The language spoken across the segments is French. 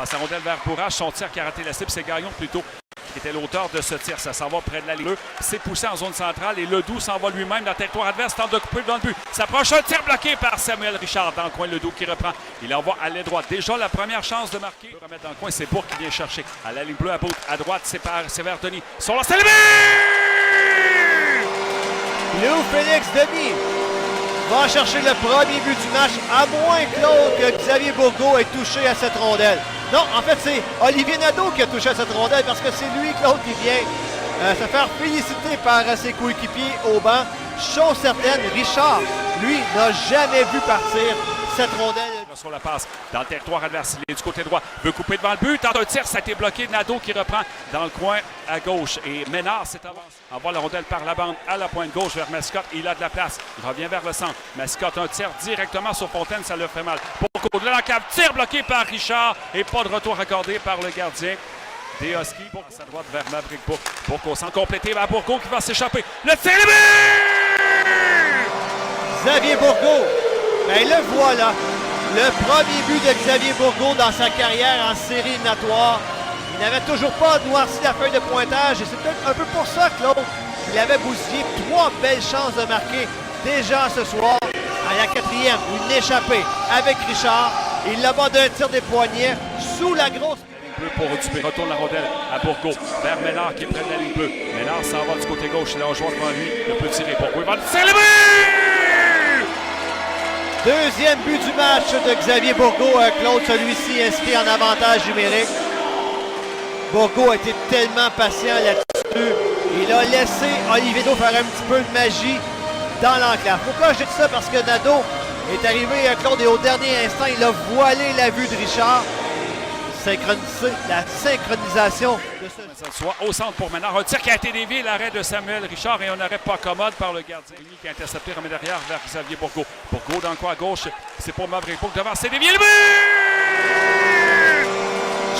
Passe la rondelle vers Bourrage. Son tir qui a raté la cible, c'est Gagnon plutôt qui était l'auteur de ce tir. Ça s'en va près de la ligne bleue. C'est poussé en zone centrale et Ledoux s'en va lui-même dans le territoire adverse. Tente de couper dans le but. S'approche un tir bloqué par Samuel Richard dans le coin. Ledoux qui reprend. Il envoie à l'aile droite. Déjà la première chance de marquer. Il remettre dans le coin. C'est Bourg qui vient chercher. À la ligne bleue à bout. À droite, c'est vers Denis. Sur la c'est le but! Lou Félix Denis va chercher le premier but du match, à moins, Claude, que Xavier Bourgault ait touché à cette rondelle. Non, en fait, c'est Olivier Nadeau qui a touché à cette rondelle parce que c'est lui, Claude, qui vient se faire féliciter par ses coéquipiers au banc. Chose certaine, Richard, lui, n'a jamais vu partir cette rondelle. Sur la passe dans le territoire adverse, il est du côté droit, veut couper devant le but, tente un tir, ça a été bloqué. Nadeau qui reprend dans le coin à gauche et Ménard s'est avancé. Envoie la rondelle par la bande à la pointe gauche vers Mascotte, il a de la place, il revient vers le centre. Mascotte, un tir directement sur Fontaine, ça le fait mal. Bourgault de la cave, tir bloqué par Richard et pas de retour accordé par le gardien des Huskies. Pour sa droite vers Maverick Bourg. Bourgault sans compléter vers Bourgault qui va s'échapper. Le tir est but! Xavier Bourgault, ben le voilà. Le premier but de Xavier Bourgault dans sa carrière en série éliminatoire. Il n'avait toujours pas noirci la feuille de pointage et c'est peut-être un peu pour ça, Claude, qu'il avait bousillé 3 belles chances de marquer déjà ce soir. À la 4e, une échappée avec Richard. Il l'a bat d'un tir des poignets sous la grosse... Bleu pour Dubé. Retourne la rondelle à Bourgault vers Ménard qui est près de la ligne bleue. Ménard s'en va du côté gauche. Il a un joueur devant lui. Il peut tirer. Bourgault il va le célébrer! Deuxième but du match de Xavier Bourgault. Claude, celui-ci inscrit en avantage numérique. Bourgault a été tellement patient là-dessus. Il a laissé Olivier Nadeau faire un petit peu de magie dans l'enclave. Pourquoi je dis ça? Parce que Nadeau est arrivé, Claude, et au dernier instant, il a voilé la vue de Richard. La synchronisation de ce... Soit au centre pour Ménard. Un tir qui a été dévié, l'arrêt de Samuel Richard et un arrêt pas commode par le gardien. Qui a intercepté, remet derrière vers Xavier Bourgault. Bourgault dans le coin à gauche, c'est pour Maverick Bourg devant, c'est dévié le but!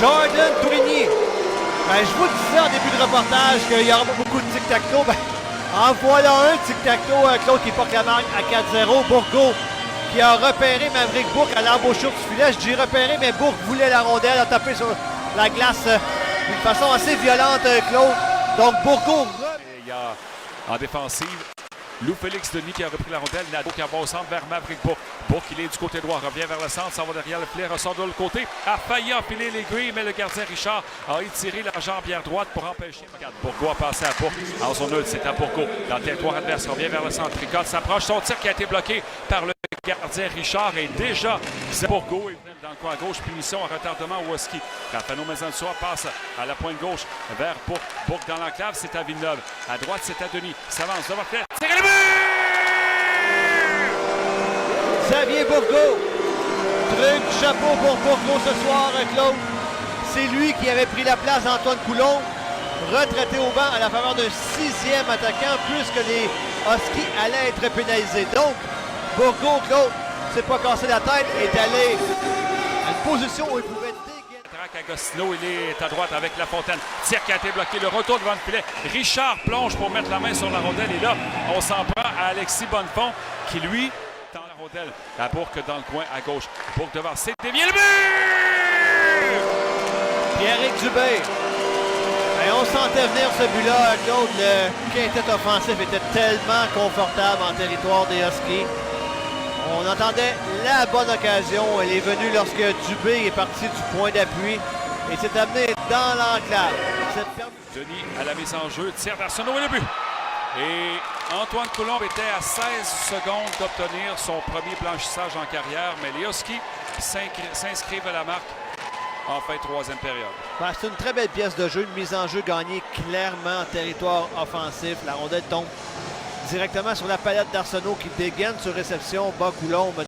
Jordan Tourigny. Ben, je vous disais en début de reportage qu'il y aura pas beaucoup de tic-tac-toe. Ben, en voilà un tic-tac-toe, Claude qui porte la marque à 4-0. Bourgault qui a repéré Maverick Bourg à l'embouchure du filet. Je dis repéré, mais Bourg voulait la rondelle, a tapé sur la glace d'une façon assez violente, Claude. Donc Bourgault... Il y a en défensive Lou Félix Denis qui a repris la rondelle. Nadeau qui envoie au centre vers Maverick Bourg. Bourg qui est du côté droit, revient vers le centre, s'en va derrière le filet, ressort de l'autre côté. A failli enfiler l'aiguille, mais le gardien Richard a étiré la jambière droite pour empêcher. Bourgault a passé à Bourg. En zone 1, c'est à Bourgault. Dans le territoire adverse, revient vers le centre. Ricotte s'approche. Son tir qui a été bloqué par le gardien Richard et déjà Bourgault est dans le coin à gauche. Punition en retardement au Husky. Raphaël Mezansois passe à la pointe gauche vers Bourg. Bourg dans l'enclave, c'est à Villeneuve. À droite, c'est à Denis. S'avance devant le filet. Tirez le but! Xavier Bourgault. Truc chapeau pour Bourgault ce soir, Claude. C'est lui qui avait pris la place d'Antoine Coulombe, retraité au banc à la faveur d'un 6e attaquant, puisque les Huskies allaient être pénalisés. Donc, Bourgault, Claude, s'est pas cassé la tête, est allé à une position où il pouvait dégainer. Agostino, il est à droite avec La Fontaine. Tir qui a été bloqué, le retour devant le filet. Richard plonge pour mettre la main sur la rondelle et là, on s'en prend à Alexis Bonnefond qui, lui, tend la rondelle à Bourg dans le coin à gauche. Bourg devant, c'est dévié le but! Pierrick Dubé. Et on sentait venir ce but-là, Claude. Le quintet offensif était tellement confortable en territoire des Huskies. On entendait la bonne occasion. Elle est venue lorsque Dubé est parti du point d'appui et s'est amené dans l'enclave. Denis à la mise en jeu, tire d'Arsenault et le but. Et Antoine Coulombe était à 16 secondes d'obtenir son premier blanchissage en carrière, mais les Huskies s'inscrivent à la marque en fin de troisième période. Ben, c'est une très belle pièce de jeu, une mise en jeu gagnée clairement en territoire offensif. La rondelle tombe directement sur la palette d'Arsenault qui dégaine sur réception, bat Coulombe.